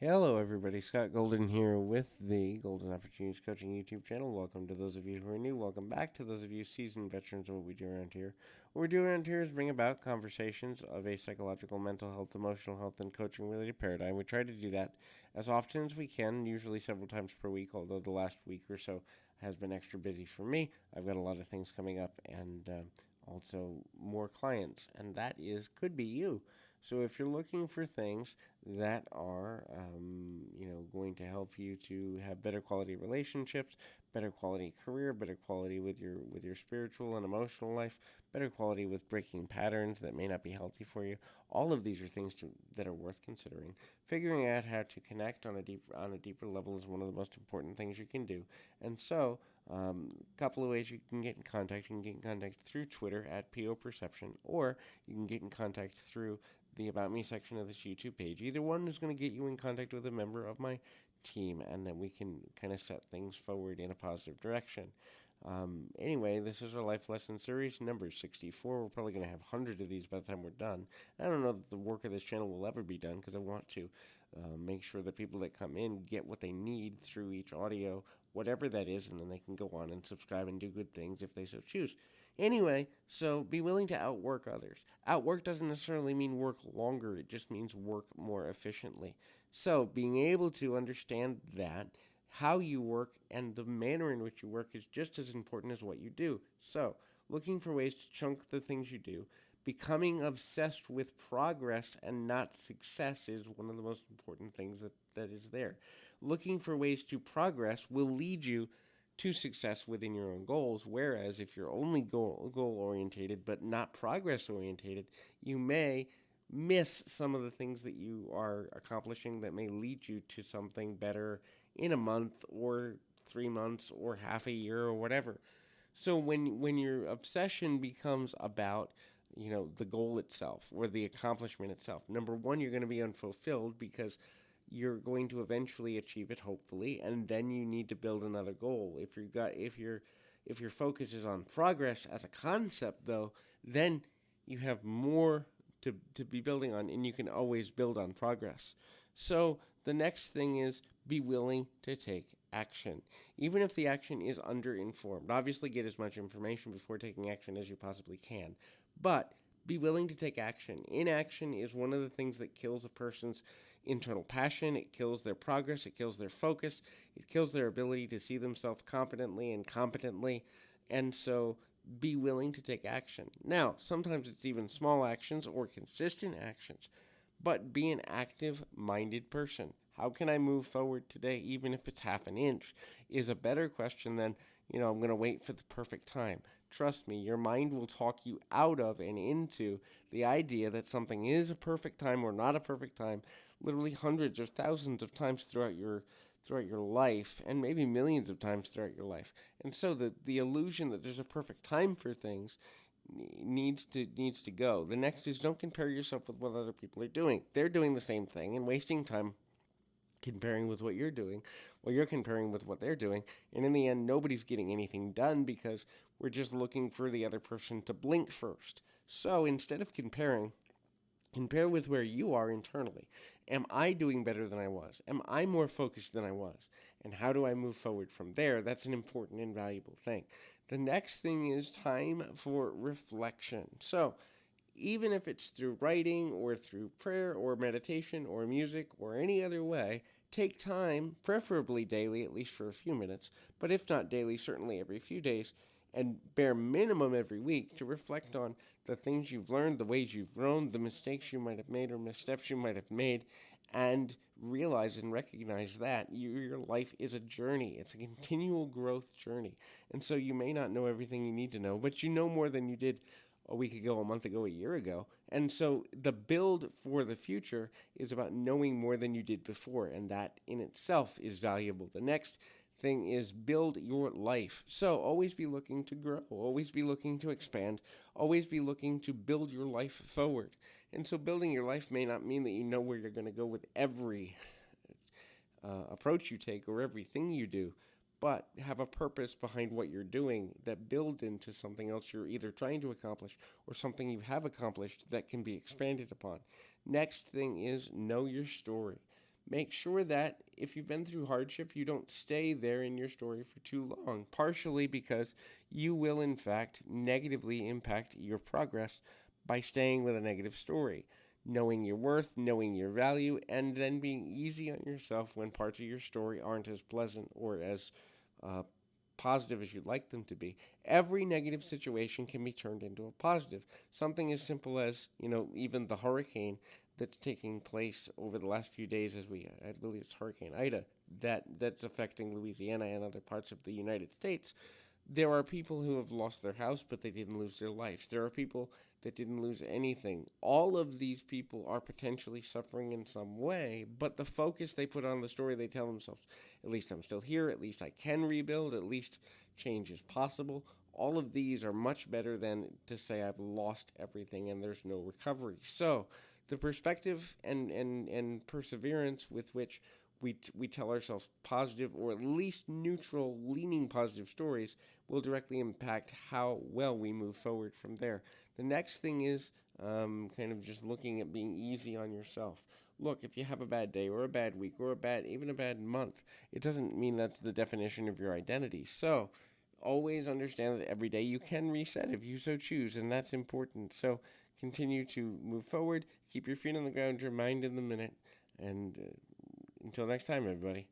Hello, everybody. Scott Golden here with the Golden Opportunities Coaching YouTube channel. Welcome to those of you who are new. Welcome back to those of you seasoned veterans of what we do around here. What we do around here is bring about conversations of a psychological, mental health, emotional health, and coaching related paradigm. We try to do that as often as we can, usually several times per week, although the last week or so has been extra busy for me. I've got a lot of things coming up and also more clients, and that could be you. So if you're looking for things that are, going to help you to have better quality relationships, better quality career, better quality with your spiritual and emotional life, better quality with breaking patterns that may not be healthy for you. All of these are that are worth considering. Figuring out how to connect on a deeper level is one of the most important things you can do. And so, a couple of ways you can get in contact. You can get in contact through Twitter at PO Perception, or you can get in contact through the About Me section of this YouTube page. Either one is going to get you in contact with a member of my team, and then we can kind of set things forward in a positive direction. Anyway, this is our life lesson series number 64. We're probably going to have hundreds of these by the time we're done. I don't know that the work of this channel will ever be done because I want to make sure that people that come in get what they need through each audio, whatever that is, and then they can go on and subscribe and do good things if they so choose. Anyway, so be willing to outwork others. Outwork doesn't necessarily mean work longer, it just means work more efficiently. So, being able to understand that how you work and the manner in which you work is just as important as what you do. So, looking for ways to chunk the things you do, becoming obsessed with progress and not success is one of the most important things that is there. Looking for ways to progress will lead you to success within your own goals, whereas if you're only goal orientated but not progress orientated, you may miss some of the things that you are accomplishing that may lead you to something better in a month or 3 months or half a year or whatever. So when your obsession becomes about the goal itself or the accomplishment itself, number one, you're going to be unfulfilled because you're going to eventually achieve it, hopefully, and then you need to build another goal. If your focus is on progress as a concept, though, then you have more to be building on, and you can always build on progress. So the next thing is be willing to take action, even if the action is underinformed. Obviously, get as much information before taking action as you possibly can, but be willing to take action. Inaction is one of the things that kills a person's internal passion. It kills their progress. It kills their focus. It kills their ability to see themselves confidently and competently. And so be willing to take action. Now, sometimes it's even small actions or consistent actions, but be an active minded person. How can I move forward today, even if it's half an inch, is a better question than, I'm going to wait for the perfect time. Trust me, your mind will talk you out of and into the idea that something is a perfect time or not a perfect time, literally hundreds or thousands of times throughout your life, and maybe millions of times throughout your life. And so the illusion that there's a perfect time for things needs to go. The next is don't compare yourself with what other people are doing. They're doing the same thing and wasting time comparing with what you're doing, while you're comparing with what they're doing. And in the end, nobody's getting anything done because we're just looking for the other person to blink first. So instead of comparing, compare with where you are internally. Am I doing better than I was? Am I more focused than I was? And how do I move forward from there? That's an important and valuable thing. The next thing is time for reflection. So even if it's through writing or through prayer or meditation or music or any other way, take time, preferably daily, at least for a few minutes, but if not daily, certainly every few days, and bare minimum every week to reflect on the things you've learned, the ways you've grown, the mistakes you might have made or missteps you might have made, and realize and recognize that your life is a journey. It's a continual growth journey. And so you may not know everything you need to know, but you know more than you did a week ago, a month ago, a year ago. And so the build for the future is about knowing more than you did before, and that in itself is valuable. The next thing is build your life. So always be looking to grow, always be looking to expand, always be looking to build your life forward. And so building your life may not mean that you know where you're going to go with every approach you take or everything you do, but have a purpose behind what you're doing that builds into something else you're either trying to accomplish or something you have accomplished that can be expanded upon. Next thing is know your story. Make sure that if you've been through hardship, you don't stay there in your story for too long, partially because you will, in fact, negatively impact your progress by staying with a negative story. Knowing your worth, knowing your value, and then being easy on yourself when parts of your story aren't as pleasant or as uh, positive as you'd like them to be. Every negative situation can be turned into a positive. Something as simple as, even the hurricane that's taking place over the last few days, I believe it's Hurricane Ida, that's affecting Louisiana and other parts of the United States. There are people who have lost their house, but they didn't lose their lives. There are people that didn't lose anything. All of these people are potentially suffering in some way, but the focus they put on the story, they tell themselves, at least I'm still here, at least I can rebuild, at least change is possible. All of these are much better than to say I've lost everything and there's no recovery. So, the perspective and perseverance with which we tell ourselves positive or at least neutral, leaning positive stories will directly impact how well we move forward from there. The next thing is kind of just looking at being easy on yourself. Look, if you have a bad day or a bad week or even a bad month, it doesn't mean that's the definition of your identity. So always understand that every day you can reset if you so choose, and that's important. So continue to move forward, keep your feet on the ground, your mind in the minute, and until next time, everybody.